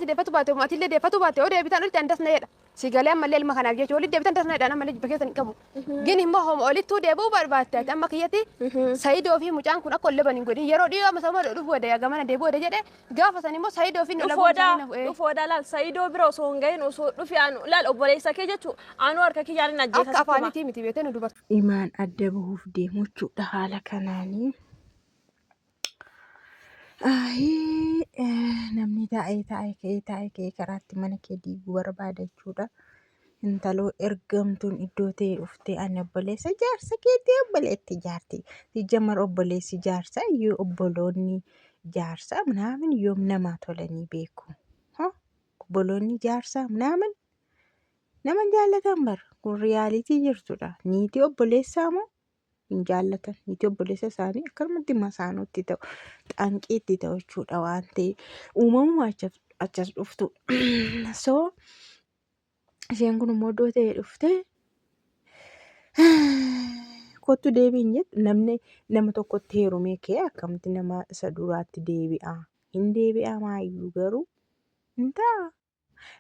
deeffatu baate maatillee deeffatu baate yoo deebitan olitti andas na jedha. Si galee ammallee ilma kanaaf jechuun olitti deebitan das na jedha ammallee jibba keessan hin qabu. Gin immoo homo olittuu deebi'uu barbaatte amma kiyyatti Saayidoo fi mucaan kun akka ol leban hin godhin yeroo dhiyoo amma sama dhufu wada gamana deebi'uu wada jedhe gaafa san immoo Saayidoo fi dhufooda laal Saayidoo bira osoo hin gahin osoo dhufi aanu laal obboleessa kee jechuun aanu harka kiyyaan ajjeesa. Akka afaanitii miti beekte nu dubartu. Imaan adda bahuuf deemu jechuudha haala kanaanii. Namni taa'ee karaatti mana kee diiguu barbaada jechuudha. Intaloo ergamtuun iddoo ta'e dhuftee ani obboleessa jaarsa keetii obboleetti jaarti. Sijjamar obboleessi jaarsa yoo obboloonni jaarsa minaamin yoom namaa tolanii beeku. Obboloonni jaarsa minaamin nama jaallatan bar kun riyaalitii jirtudha. Niitii obboleessaa moo hin jaallatan. Niitii obboleessa isaanii akkanumatti masaanuutti ta'u xanqiitti ta'u jechuudha waan ta'eef uumamuma achas dhuftu. So isheen kun immoo iddoo ta'e dhuftee kottu deebiin jettu nama tokkotti heerumee kee akkamitti nama isa duraatti deebi'a. Hin deebi'a maayyuu garuu hin ta'a.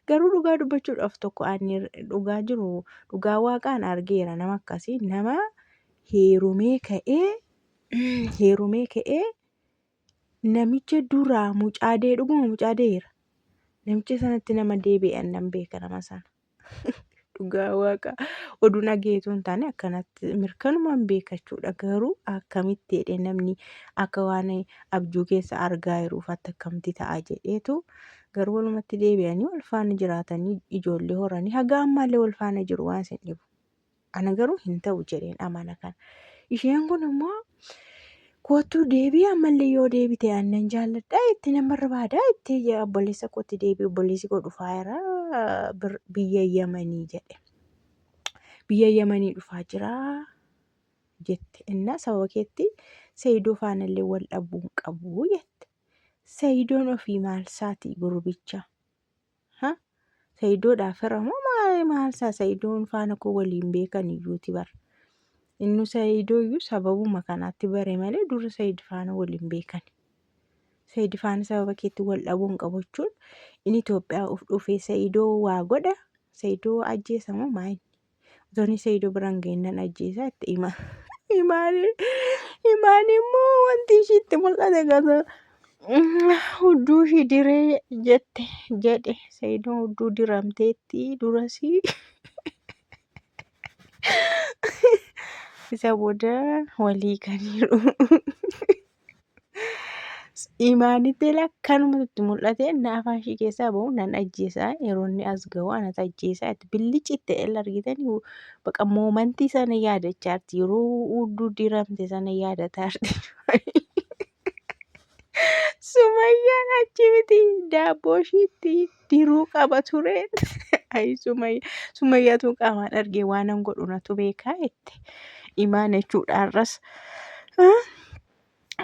Garuu dhugaa dubbachuudhaaf tokko ani dhugaa jiru dhugaa waaqaan argeera nama akkasii nama heerumee ka'ee namicha duraa mucaadee dhuguma mucaadeera. Namicha sanatti nama deebi'an nan beeka nama sana. Dhugaa waaqa oduu nageetu hin taane akkanatti mirkanumaan beekachuudha. Garuu akkamitti jedhee namni akka waan abjuu keessa argaa jiruuf akkamitti ta'a jedheetu garuu walumatti deebi'anii wal faana jiraatanii ijoollee horanii haga ammaallee wal faana jiru waan isin dhibu. Ana garuu hin ta'u jedheen amana kana. Isheen kun immoo kootu deebii ammallee yoo deebite aannan jaalladha itti nama barbaada itti obboleessa kootti deebii obboleessi koo dhufaa jira biyya Yamanii jedhe. Biyya Yamanii dhufaa jira jette. Innaa sababa keetti Saayidoo faanallee wal dhabuu hin qabu jette. Saayidoon ofii maalsaati gurbicha. Saayidoodhaaf fira moo maalsaa Saayidoon faana koo waliin beekan iyyuuti bara. Inni Saayidoo iyyuu sababuma kanaatti bare malee dura Saayid faana waliin beekan. Saayid faana sababa keetti wal dhabuu hin qabu jechuun inni Itoophiyaa of dhufee Saayidoo waa godha. Saayidoo ajjeesa moo maali? Otoo Saayidoo biraan geennan ajjeesaa itti hima. Himaan immoo wanti ishiitti mul'ate gata. Hudduu ishii diree jedhe Saayidoon hudduu diramteetti durasii. Isa booda walii kaniiru. Imaanitti akkanumatti mul'ate na afaan ishii keessaa bahu nan ajjeesaa yeroo inni as gahu anatu ajjeesaa itti billichitti argitanii baqa moomantii sana yaadachaa jirti yeroo hudduu diramte sana yaadataa jirti. Sumayyaan achi miti daabboo ishiitti diruu qaba ture. Ayi Sumayyaatu qaamaan argee waan an godhu natu beekaa jette. Imaan jechuudha har'as.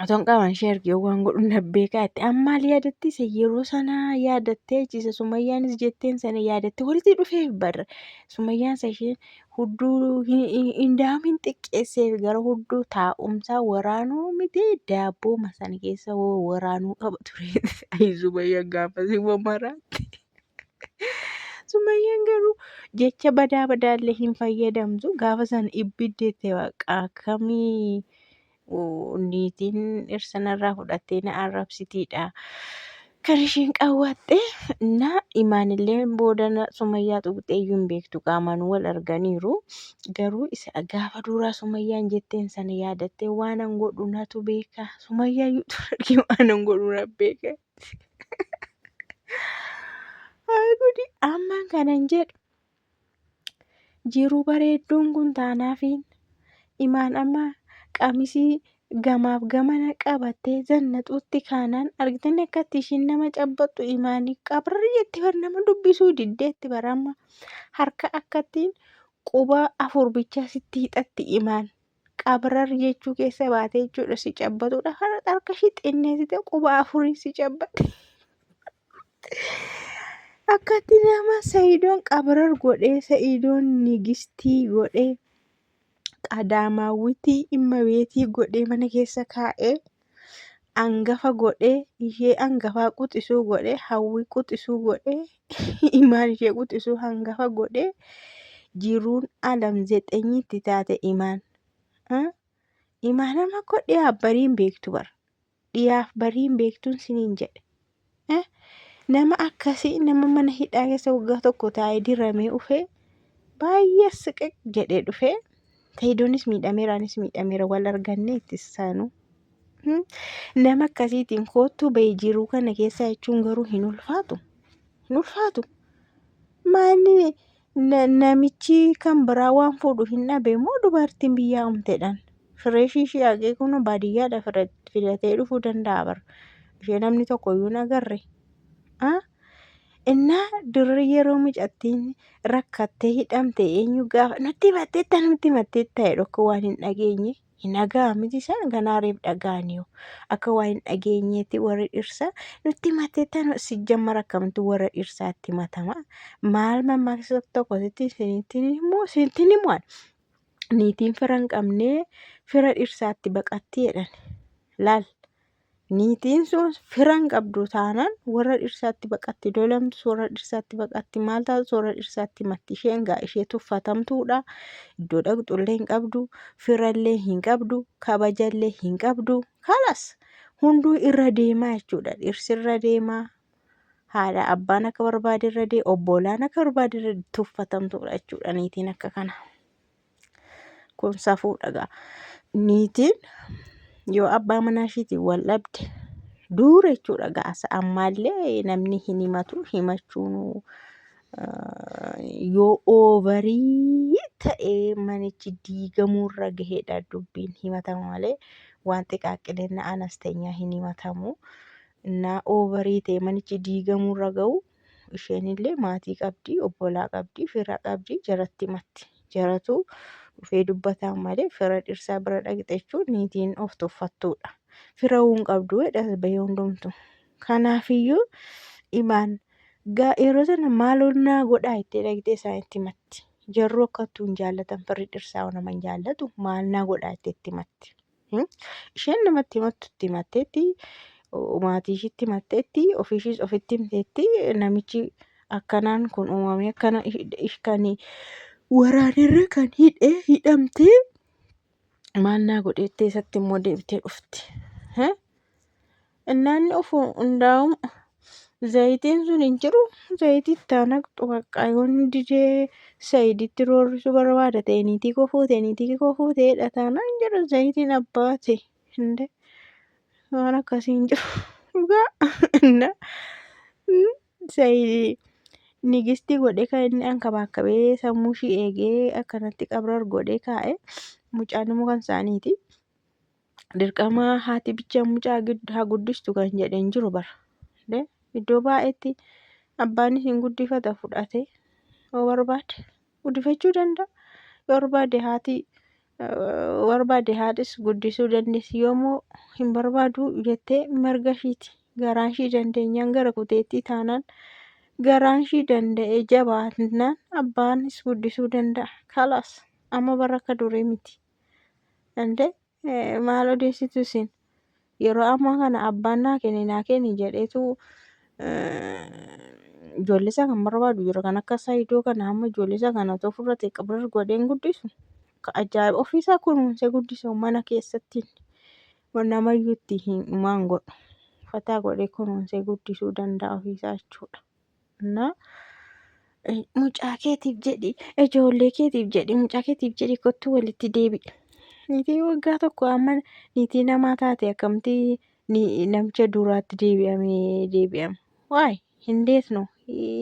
Otoon qaamaan ishee argee waan godhu na beekaa jette. Ammaal yaadatti yeroo sana yaadattee jechisa Sumayyaanis jetteen sana yaadatte walitti dhufee barra. Sumayyaan isheen hudduu hin xiqqeesseef gara hudduu taa'umsaa waraanuu miti daabboo sana keessa waraanuu qaba ture. Ayi Sumayyaan gaafasii maraatti. Sumayyaan garuu jecha badaallee hin fayyadamtu gaafa sana ibiddeetti akkamii niitiin dhirsanarraa fudhattee na arrabsitiidha. Kan isheen qawwatte na imaanillee booda Sumayyaa tuqxeeyyuu hin beektu qaamaan wal arganiiru. Garuu isa gaafa duraa Sumayyaan jetteen sana yaadattee waan an godhu natu beeka. Sumayyaa iyyuu waan an godhu na beeka. Gudi ammaan kanan jedhu jiruu bareedduun kun taanaafiin imaan amma qamisii gamaaf gamana qabattee zannaxuutti kaanaan argitanii akkatti ishiin nama cabbattu imaanii qabrarri jetti bar nama dubbisuu diddeetti baramma harka akkattiin quba afur bichaa sitti hidhatti imaan qabrarri jechuu keessa baatee jechuudha si cabbatudha harka ishii xinneessite quba afurii si cabbatte. Akkatti nama Saayidoon qabrar godhee Saayidoon nigistii godhee qadaamaawwitii imma beetii godhee mana keessa kaa'ee hangafa godhee ishee hangafaa quxisuu godhee hawwii quxisuu godhee imaan ishee quxisuu hangafa godhee jiruun alam zexenyitti taate imaan. Imaan nama koo dhiyaaf bariin beektu bara. Dhiyaaf bariin beektuun siniin jedhe. Nama akkasii nama mana hidhaa keessa waggaa tokko taa'ee diramee dhufee baay'ee siqeq jedhee dhufee Saayidoonis miidhameeraanis miidhameera wal arganne itti saanuu. Nama akkasiitiin koottuu bahee jiruu kana keessa jechuun garuu hin ulfaatu. Hin ulfaatu. Maali namichi kan biraa waan fuudhu hin dhabe moo dubartiin biyyaa umteedhaan? Fireeshii ishee haqee kun baadiyyaadha filatee dhufuu danda'a bara. Ishee namni tokko iyyuu hin agarre. Innaa durri yeroo mucattiin rakkattee hidhamte eenyu gaafa nutti himatteetta jedhu akka waan hin dhageenye hin dhagaa miti isaan ganaariif dhaga'anii akka waan hin dhageenyeetti warri dhirsaa nutti himatteetta sijjammara akkamitti warra dhirsaatti himatama maal mammaaksa tokko sittiin himuun niitiin fira hin qabnee fira dhirsaatti baqatti jedhan laal. Niitiin sun fira hin qabdu taanaan warra dhirsaatti baqatti lolamtu warra dhirsaatti baqatti maal taatu warra dhirsaatti matti isheen gaa ishee tuffatamtuudha. Iddoo dhaqxullee hin qabdu firallee hin qabdu kabajallee hin qabdu kalas hunduu irra deemaa jechuudha. Dhirsi irra deemaa haadha abbaan akka barbaade irra deema obbolaan akka barbaade irra tuffatamtuudha jechuudha niitiin akka kana. Kun safuudha gaa niitiin. Yoo abbaa manaa isheetiin wal dhabde duura jechuudha gaasa ammaallee namni hin himatu himachuun yoo oovarii ta'ee manichi diigamuurra gaheedha dubbiin himatama malee waan xiqqaaqqileenna anasteenyaa hin himatamu. Innaa oovarii ta'e manichi diigamuurra gahu isheenillee maatii qabdi obbolaa qabdi fira qabdi jaratti himatti jaratu. Dhufee dubbataan malee fira dhirsaa bira dhaqxe jechuun niitiin of tuffattuudha. Fira hin qabdu jedhas bahee hundumtu. Kanaafiyyuu imaan yeroo sana maaloo naa godhaa itti dhaqxee isaanitti himatti. Jarruu akkattuu hin jaallatan firri dhirsaa nama hin jaallatu maal naa godhaa itti himatti. Isheen namatti himattu itti himatteetti maatii ishiitti himatteetti ofiishiis ofitti himteetti namichi akkanaan kun uumamee akkana kan waraanirra kan hidhamtee maal naa godheettee isatti immoo deebitee dhufti. Innaan ofu hundaa'u zayitiin sun hin jiru zayitii itti naqxu qaqqaayoonni didee Saayiditti roorrisuu barbaada ta'e niitii koo fuutee taanaan hin jiru zayitiin abbaate hinde waan akkasii hin jiru. Saayidii. Nigistii godhee kan inni ankabaakabee sammuu ishii eegee akkanatti qabrar godhee kaa'e mucaan immoo kan isaaniiti. Dirqama haati bichaa mucaa haa guddistu kan jedheen jiru bara. Iddoo baay'eetti abbaan isin guddifata fudhate yoo barbaade guddifachuu danda'a. Yoo barbaade haadhis guddisuu dandeessi yoommoo hin barbaadu jettee marga ishiiti. Garaan ishii dandeenyaan gara kuteettii taanaan. Garaan ishii danda'ee jabaannaan abbaanis guddisuu danda'a. Kalas amma bara akka durii miti. Maal odeessitu isin yeroo ammaa kana abbaan naa kenni jedheetu ijoollee isaa kan barbaadu jira. Kan akka Saayidoo kana amma ijoollee isaa kana otoo fudhatee qabrar godheen guddisu. Ajaa'iba ofiisaa kunuunsee guddisa mana keessatti namayyuu itti himaan godhu. Fataa godhee kunuunsee guddisuu danda'a ofiisaa jechuudha. Mucaa keetiif jedhi ijoollee keetiif jedhi mucaa keetiif jedhi kottu walitti deebi'i. Niitii waggaa tokko amma niitii namaa taate akkamitti namicha duraatti deebi'ama. Waay hin deesnu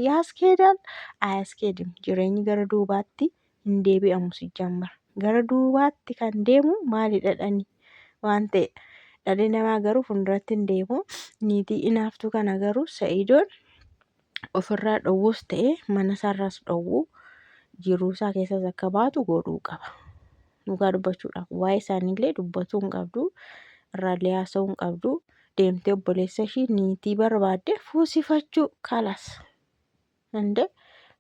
yaaskeedhaan ayaskeedim jireenyi gara duubaatti hin deebi'amu sijjammara. Gara duubaatti kan deemu maali dhadhanii waan ta'edha. Dhalli namaa garuu fuulduratti hin deemu. Niitii inaaftuu kana garuu Saayidoon ofirraa dhowwuus ta'e mana isaarraas dhowwuu jiruu isaa keessas akka baatu godhuu qaba. Dhugaa dubbachuudhaaf waa'ee isaaniillee dubbatuu hin qabdu irraallee haasa'uu hin qabdu deemtee obboleessa ishii niitii barbaadde fuusifachuu kalas.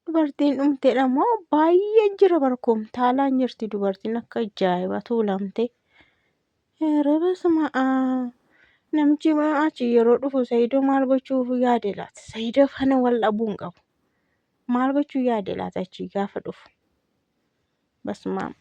Dubartiin dhumteedha moo baay'ee jira barkoomtaalaan jirti dubartiin akka ajaa'ibaa tuulamte. Rabasuma Namichi achi yeroo dhufu Saayidoo maal gochuuf yaade laata? Saayidoo faana wal dhabuu hin qabu. Maal gochuu yaade laata achii gaafa dhufu? Basmaam.